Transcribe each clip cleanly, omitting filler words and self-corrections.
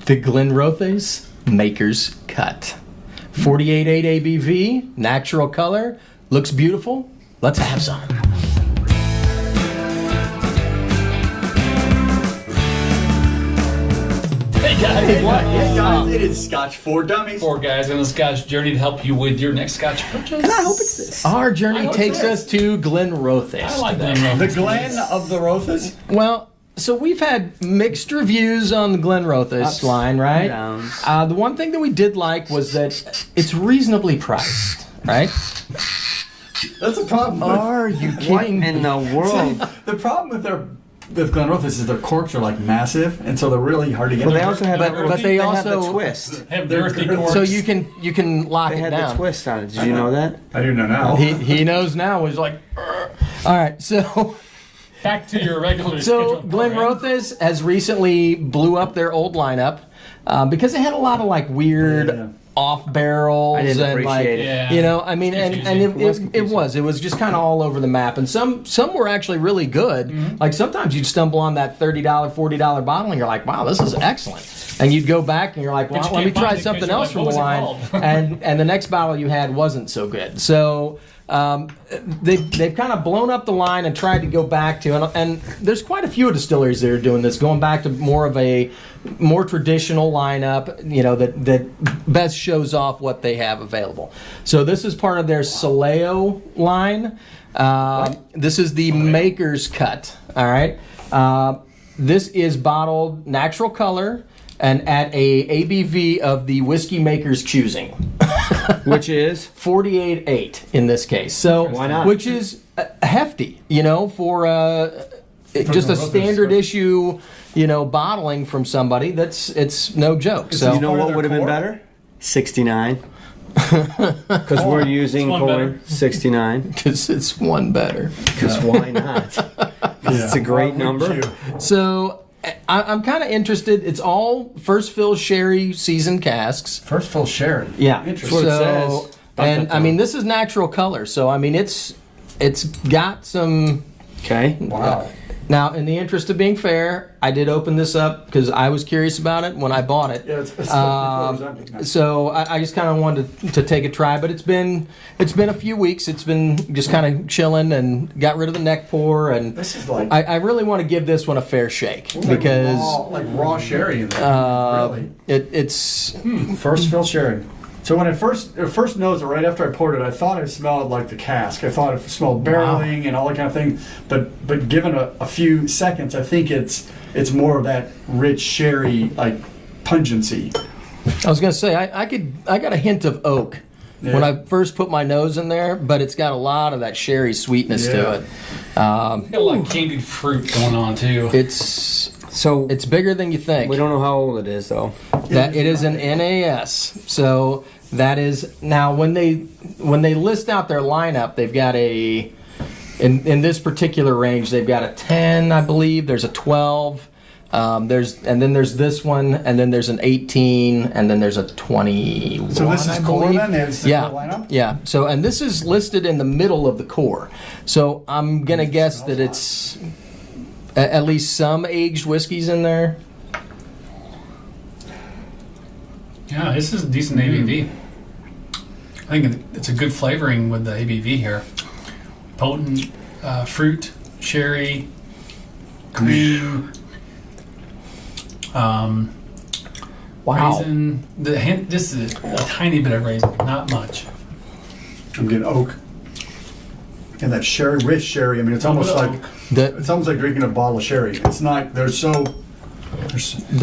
The Glenrothes Maker's Cut. 48.8 ABV, natural color, looks beautiful. Let's have some. Hey guys, Hey, what? Hey guys, it is Scotch for Dummies. 4 guys on the Scotch journey to help you with your next Scotch purchase. And I hope it's this. Our I journey hope takes so. us to Glenrothes. I like Glenrothes. The Glen of the Rothes. Well, so we've had mixed reviews on the Glenrothes line, right? downs. The one thing that we did like was that it's reasonably priced, right? That's a problem. Are you kidding? What in the world? The problem with Glenrothes is their corks are like massive, and so they're really hard to get. Well, they also have But they have also- the twist. Have girthy corks. So you can lock They it had down. the twist on it. Did you know that? I do know now. He knows now. He's like, "Ugh." All right. So Back to your regular so scheduled program. Glenrothes has recently blew up their old lineup because they had a lot of like weird Yeah. off barrels I didn't and appreciate like it. Yeah. you know I mean and confusing. it was just kind of all over the map, and some were actually really good. Mm-hmm. Like sometimes you'd stumble on that $30 $40 bottle and you're like, wow, this is excellent, and you'd go back and you're like, But well, you let me can't find try it 'cause something you're else like, from what the was it line, called? and the next bottle you had wasn't so good. So they've kind of blown up the line and tried to go back to, and there's quite a few distilleries that are doing this, going back to more of a more traditional lineup, you know, that best shows off what they have available. So this is part of their Soleo line. This is the Maker's Cut. All right. This is bottled natural color and at a ABV of the whiskey maker's choosing. Which is 48.8 in this case. So Why not? Which is hefty, you know, for just a Glenrothes. standard issue, you know, bottling from somebody. It's no joke. So you know part of what their would have been core? better? 69. Because we're using one corn. better. 69. because it's one better. Because why not? 'Cause it's a great number. So I'm kind of interested. It's all first fill sherry seasoned casks. First full sherry. Yeah, Interesting. what it says. And I mean, this is natural color, so I mean, it's got some. Okay. Wow. Now, in the interest of being fair, I did open this up because I was curious about it when I bought it. Yeah, it's empty. So I just kind of wanted to take a try, but it's been a few weeks. It's been just kind of chilling and got rid of the neck pour, and This is like I really want to give this one a fair shake because raw sherry in there. Really. it's First fill sherry. So when it first nose it right after I poured it, I thought it smelled like the cask. I thought it smelled barreling and all that kind of thing. But given a few seconds, I think it's more of that rich sherry like pungency. I was gonna say I got a hint of oak when Yeah. I first put my nose in there, but it's got a lot of that sherry sweetness to Yeah. it. Got a lot of candied fruit going on too. So It's bigger than you think. we don't know how old it is, though. That it is an NAS. So that is now when they list out their lineup, they've got in this particular range they've got a 10, I believe. There's a 12. There's this one, and then there's an 18, and then there's a 21. So this is I core believe. then? They have a separate lineup? Yeah. So and this is listed in the middle of the core. So I'm gonna guess that it's at least some aged whiskeys in there. Yeah, this is a decent ABV. I think it's a good flavoring with the ABV here. Potent fruit, sherry, cream, raisin. The hint. This is a tiny bit of raisin, not much. I'm getting oak. And that sherry, rich sherry. I mean, it's almost like drinking a bottle of sherry. It's not. The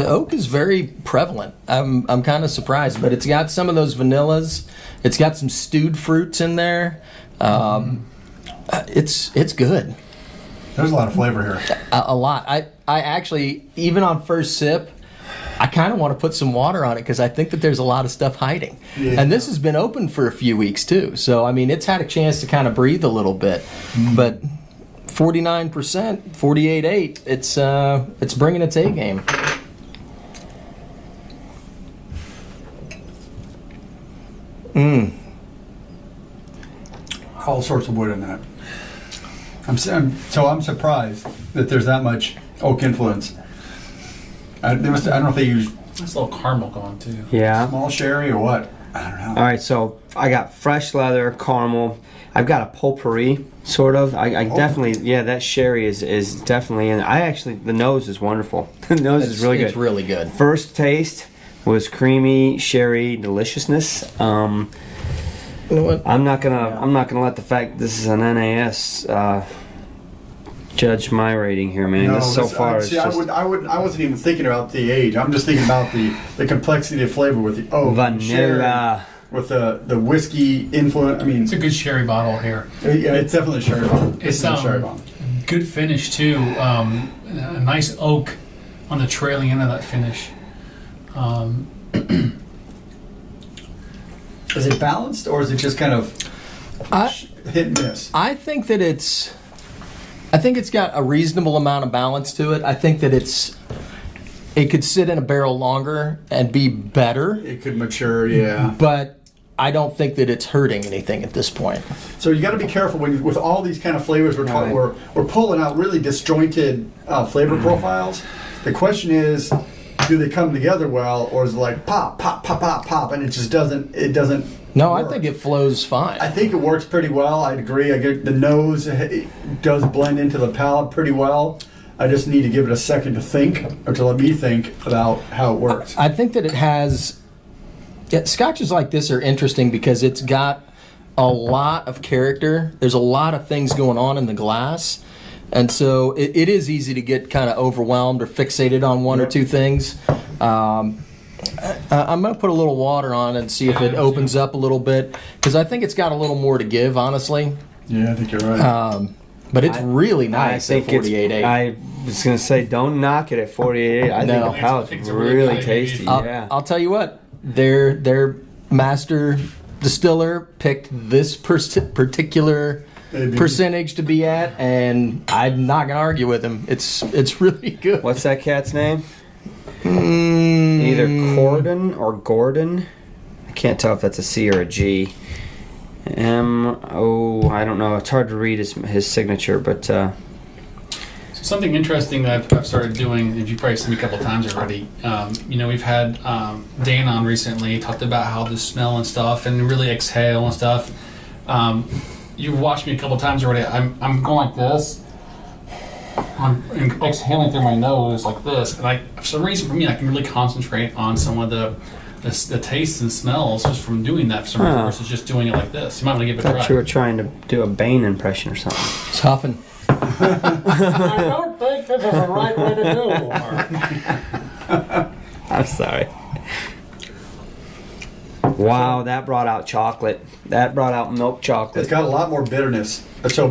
oak is very prevalent. I'm kind of surprised, but it's got some of those vanillas. It's got some stewed fruits in there. It's good. There's a lot of flavor here. A lot. I actually, even on first sip, I kind of want to put some water on it because I think that there's a lot of stuff hiding. Yeah. And this has been open for a few weeks too. So, I mean, it's had a chance to kind of breathe a little bit. But 49%, 48.8, it's bringing its A game. All sorts of wood in that. I'm surprised that there's that much oak influence. I don't know if they use Nice little caramel going too. Yeah. Small sherry or what? I don't know. All right, so I got fresh leather, caramel. I've got a potpourri, sort of. I definitely, that sherry is definitely, and the nose is wonderful. The nose is really good. It's really good. First taste was creamy sherry deliciousness. You know what? I'm not gonna let the fact this is an NAS judge my rating here, man. No, so far, it's just I wasn't even thinking about the age. I'm just thinking about the complexity of flavor with the vanilla. sherry, with the whiskey influence. I mean, It's a good sherry bottle here. yeah, it's definitely a sherry bomb. It's a sherry bomb. good finish too. A nice oak on the trailing end of that finish. Is it balanced or is it just kind of hit and miss? I think that it's got a reasonable amount of balance to it. I think that it could sit in a barrel longer and be better, It could mature, yeah. but I don't think that it's hurting anything at this point. So you got to be careful with all these kind of flavors we're pulling out really disjointed flavor profiles. The question is, do they come together well, or is it like pop, pop, pop, pop, pop, and it just doesn't? No, work? I think it flows fine. I think it works pretty well. I agree. I get the nose does blend into the palate pretty well. I just need to give it a second to think, or to let me think about how it works. I think that it has. Scotches like this are interesting because it's got a lot of character. There's a lot of things going on in the glass. And so it is easy to get kind of overwhelmed or fixated on one or two things. I'm going to put a little water on and see if it opens up a little bit, because I think it's got a little more to give, honestly. Yeah, I think you're right. But it's really nice at 48.8. I was going to say, don't knock it at 48.8. I think the palate's It's a really really good tasty. ABV. I'll tell you what, their master distiller picked this particular percentage to be at, and I'm not gonna argue with him. It's really good. What's that cat's name? Either Corden or Gordon. I can't tell if that's a C or a G. I don't know. It's hard to read his signature, but Something interesting that I've started doing, and you've probably seen me a couple of times already. We've had Dan on recently, talked about how to smell and stuff, and really exhale and stuff. You've watched me a couple of times already. I'm going like this. I'm exhaling through my nose like this, and for some reason for me, I can really concentrate on some of the tastes and smells just from doing that for some reason versus just doing it like this. You might want to give it a I try. thought you were trying to do a Bane impression or something. It's huffing. I don't think this is the right way to do. I'm sorry. Wow, that brought out chocolate. That brought out milk chocolate. It's got a lot more bitterness. So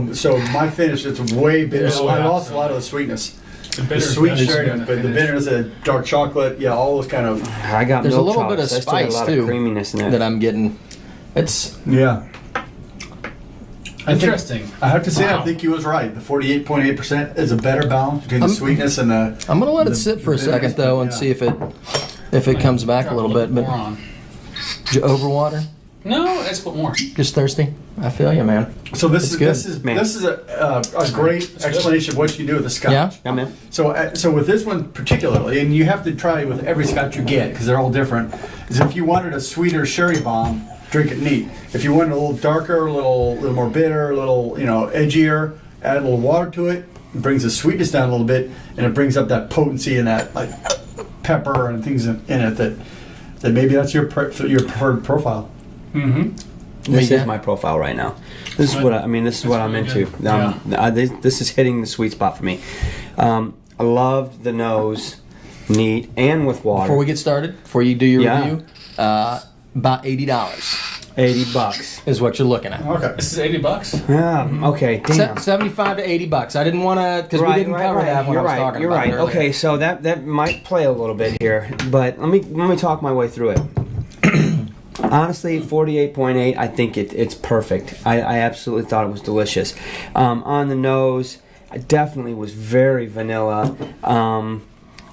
my finish, it's way bitter. Yeah, I lost a lot of the sweetness. The bitter sweet is sherry, gonna but the finish. bitterness of dark chocolate, all those kind of. I got There's a milk little bit of chocolates. I still got spice a lot too of creaminess in there. that I'm getting. It's Yeah. Interesting. I have to say, Wow. I think he was right. The 48.8% is a better balance between the sweetness and the. I'm gonna let it sit for a second though and see if it comes back a little bit. But More on. did you overwater? No, let's put more. Just thirsty? I feel you, man. So It's good, this is man. a great explanation of what you can do with the Scotch. Yeah? Yeah, man. So with this one particularly, and you have to try it with every Scotch you get because they're all different. Is if you wanted a sweeter sherry bomb, drink it neat. If you wanted a little darker, a little more bitter, a little edgier, add a little water to it. It brings the sweetness down a little bit, and it brings up that potency and that like pepper and things in it that maybe that's your preferred profile. Mm-hmm. This Yeah. is my profile right now. This is what This is what I'm really into. good. This is hitting the sweet spot for me. I loved the nose, neat and with water. Before we get started, before you do your Yeah. review, about $80 $80. is what you're looking at. Okay. This is $80. Yeah. Okay. Damn. 75 to $80. I didn't want to, because we didn't cover that when You're I was right. talking You're about right. it earlier. Okay, so that might play a little bit here, but let me talk my way through it. Honestly, 48.8, I think it's perfect. I absolutely thought it was delicious. On the nose, I definitely was very vanilla.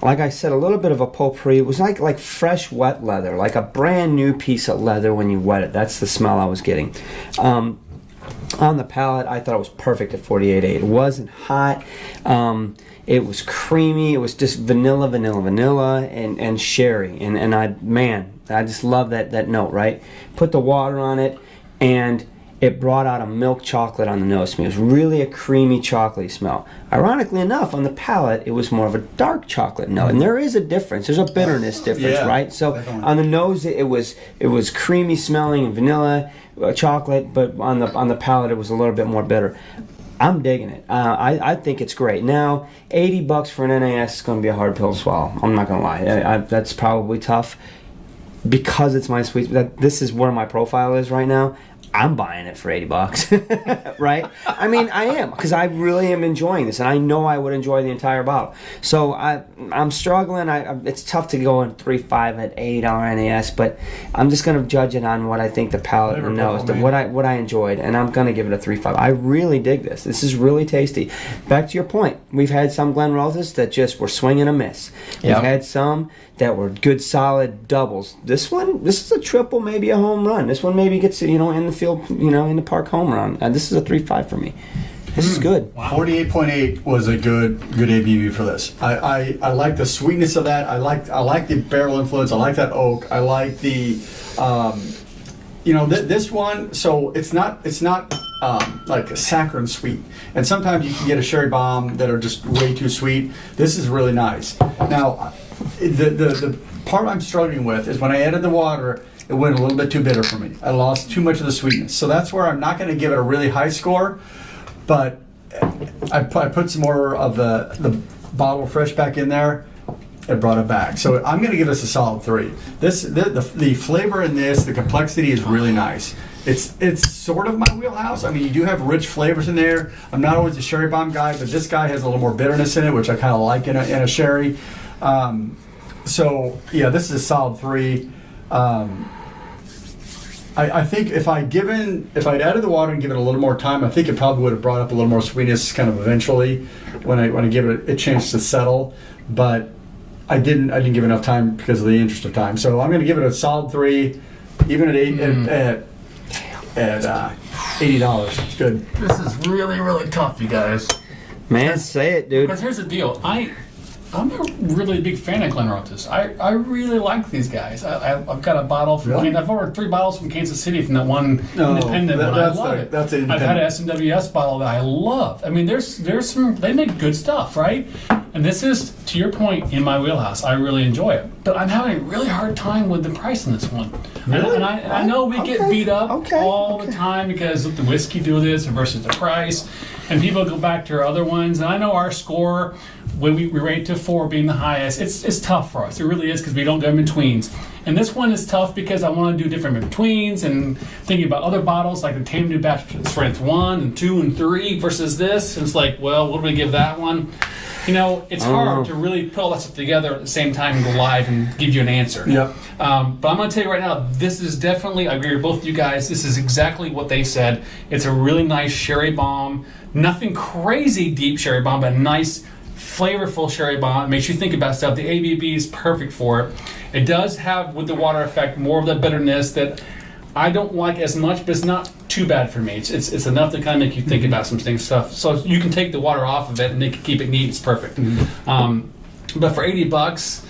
Like I said, a little bit of a potpourri. It was like fresh wet leather, like a brand new piece of leather when you wet it. That's the smell I was getting. On the palate, I thought it was perfect at 48.8. It wasn't hot. It was creamy. It was just vanilla, and sherry. And I just love that note, right? Put the water on it, and it brought out a milk chocolate on the nose to me. It was really a creamy, chocolatey smell. Ironically enough, on the palate, it was more of a dark chocolate note. And there is a difference. There's a bitterness difference, right? So definitely. on the nose, it was creamy smelling and vanilla, chocolate, but on the palate, it was a little bit more bitter. I'm digging it. I think it's great. Now, $80 for an NAS is going to be a hard pill to swallow. I'm not going to lie. That's probably tough because it's my sweet. This is where my profile is right now. I'm buying it for $80, right? I mean, I am, because I really am enjoying this, and I know I would enjoy the entire bottle. So I'm struggling. It's tough to go in 3.5 at $80 NAS, but I'm just going to judge it on what I think the palate knows, what I enjoyed, and I'm going to give it a 3.5. I really dig this. This is really tasty. Back to your point, we've had some Glenrothes that just were swing and a miss. We've had some that were good, solid doubles. This is a triple, maybe a home run. This one maybe gets, in the field, in the park home run. This is a 3.5 for me. This is good. Wow. 48.8 was a good ABV for this. I like the sweetness of that. I like the barrel influence. I like that oak. I like the, this one. So it's not like a saccharine sweet. And sometimes you can get a sherry bomb that are just way too sweet. This is really nice. Now, the part I'm struggling with is when I added the water, it went a little bit too bitter for me. I lost too much of the sweetness. So that's where I'm not going to give it a really high score, but I put some more of the bottle fresh back in there. It brought it back. So I'm going to give this a solid 3. The flavor in this, the complexity is really nice. It's sort of my wheelhouse. I mean, you do have rich flavors in there. I'm not always a sherry bomb guy, but this guy has a little more bitterness in it, which I kind of like in a sherry. So yeah, this is a solid 3. I think if I'd added the water and given it a little more time, I think it probably would have brought up a little more sweetness kind of eventually when I give it a chance to settle. But I didn't give enough time because of the interest of time. So I'm going to give it a solid 3, even at $80. It's good. This is really, really tough, you guys. Man, say it, dude. Because here's the deal. I'm a really big fan of Glenrothes. I really like these guys. I've got a bottle from I've ordered 3 bottles from Kansas City from that one independent one. I love it. That's I've had an SMWS bottle that I love. I mean, there's some, they make good stuff, right? And this is, to your point, in my wheelhouse. I really enjoy it. But I'm having a really hard time with the price on this one. Really? And I know we get beat up all the time because the whiskey do this versus the price. And people go back to our other ones. And I know our score, when we rate to 4 being the highest, it's tough for us. It really is, because we don't go in betweens. And this one is tough because I want to do different in betweens and thinking about other bottles like the Tame New Batch Strength 1 and 2 and 3 versus this. And it's like, well, what do we give that one? It's hard to really put all that stuff together at the same time and go live and give you an answer. Yep. But I'm going to tell you right now, this is definitely, I agree with both of you guys, this is exactly what they said. It's a really nice sherry bomb. Nothing crazy deep sherry bomb, but a nice, flavorful sherry bomb. It makes you think about stuff. The ABV is perfect for it. It does have, with the water effect, more of the bitterness that I don't like as much, but it's not too bad for me. It's enough to kind of make you think about some things, stuff. So you can take the water off of it and they can keep it neat. It's perfect. But for $80,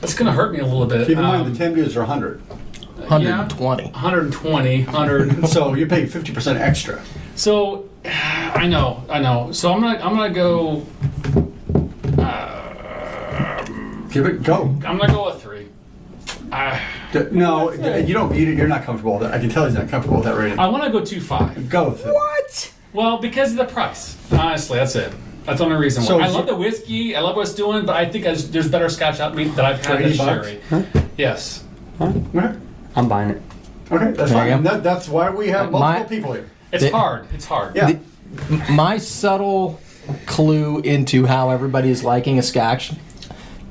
it's going to hurt me a little bit. Keep in mind the 10 dudes are 100. 120. 120. So you're paying 50% extra. So I know. So I'm gonna go. Give it go. I'm gonna go with 3. No, you don't. You're not comfortable with that. I can tell he's not comfortable with that rating. I want to go 2.5. Go with it. What? Well, because of the price. Honestly, that's it. That's the only reason why. So I love the whiskey. I love what it's doing, but I think there's better Scotch out that I've had than sherry. Huh? Yes. Okay, I'm buying it. that's There you fine. go. That's why we have multiple people here. It's hard. It's hard. Yeah. My subtle clue into how everybody is liking a Scotch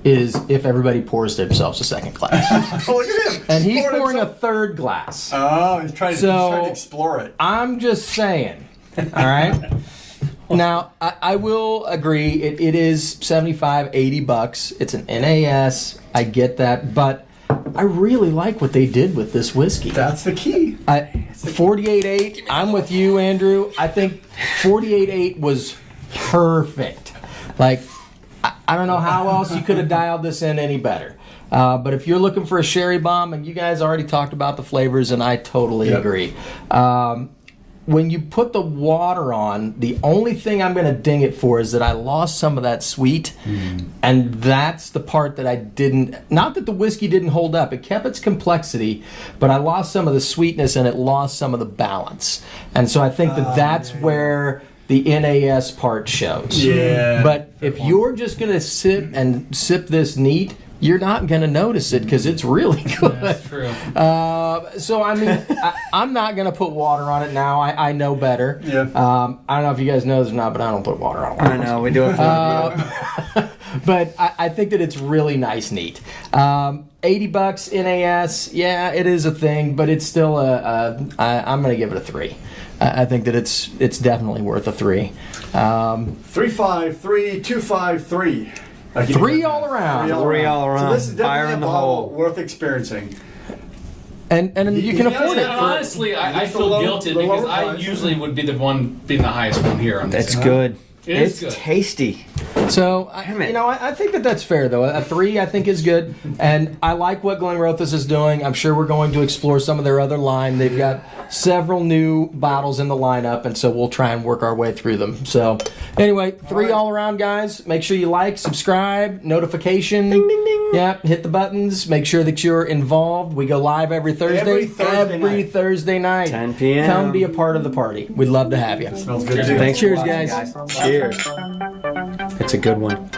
is if everybody pours themselves a second glass. Oh, look at him. And he's Pouring pouring a himself- third glass. Oh, he's trying to explore it. I'm just saying. All right? Now, I will agree, it is $75, $80. It's an NAS. I get that. But I really like what they did with this whiskey. That's the key. 48.8. I'm with you, Andrew. I think 48.8 was perfect. Like, I don't know how else you could have dialed this in any better. But if you're looking for a sherry bomb, and you guys already talked about the flavors, and I totally agree. When you put the water on, the only thing I'm going to ding it for is that I lost some of that sweet, and that's the part that I didn't. Not that the whiskey didn't hold up; it kept its complexity, but I lost some of the sweetness and it lost some of the balance. And so I think that's where the NAS part shows. Yeah. But if you're just going to sit and sip this neat, you're not going to notice it because it's really good. That's true. So, I mean, I'm not going to put water on it now. I know better. Yeah. I don't know if you guys know this or not, but I don't put water on it. I know, we do it for But I think that it's really nice neat. $80 NAS, yeah, it is a thing, but it's still I'm going to give it a 3. I think that it's definitely worth a 3. 353, 253. 3 all around. 3 all around. So this is Fire definitely in a the bottle hole. worth experiencing. And you can afford it. Honestly, I Just the feel low- guilty the because lower I price. usually would be the one being the highest one here on this. It's good. It is It's good. tasty. So, Damn it. I think that's fair, though. A 3, I think, is good. And I like what Glenrothes is doing. I'm sure we're going to explore some of their other line. They've got several new bottles in the lineup, and so we'll try and work our way through them. So, anyway, 3 all around, guys. Make sure you like, subscribe, notification. Ding, ding, ding. Yeah, hit the buttons. Make sure that you're involved. We go live every Thursday. Every Thursday night. 10 p.m. Come be a part of the party. We'd love to have you. Smells good too. Thanks for Cheers, watching, guys. Cheers. It's a good one.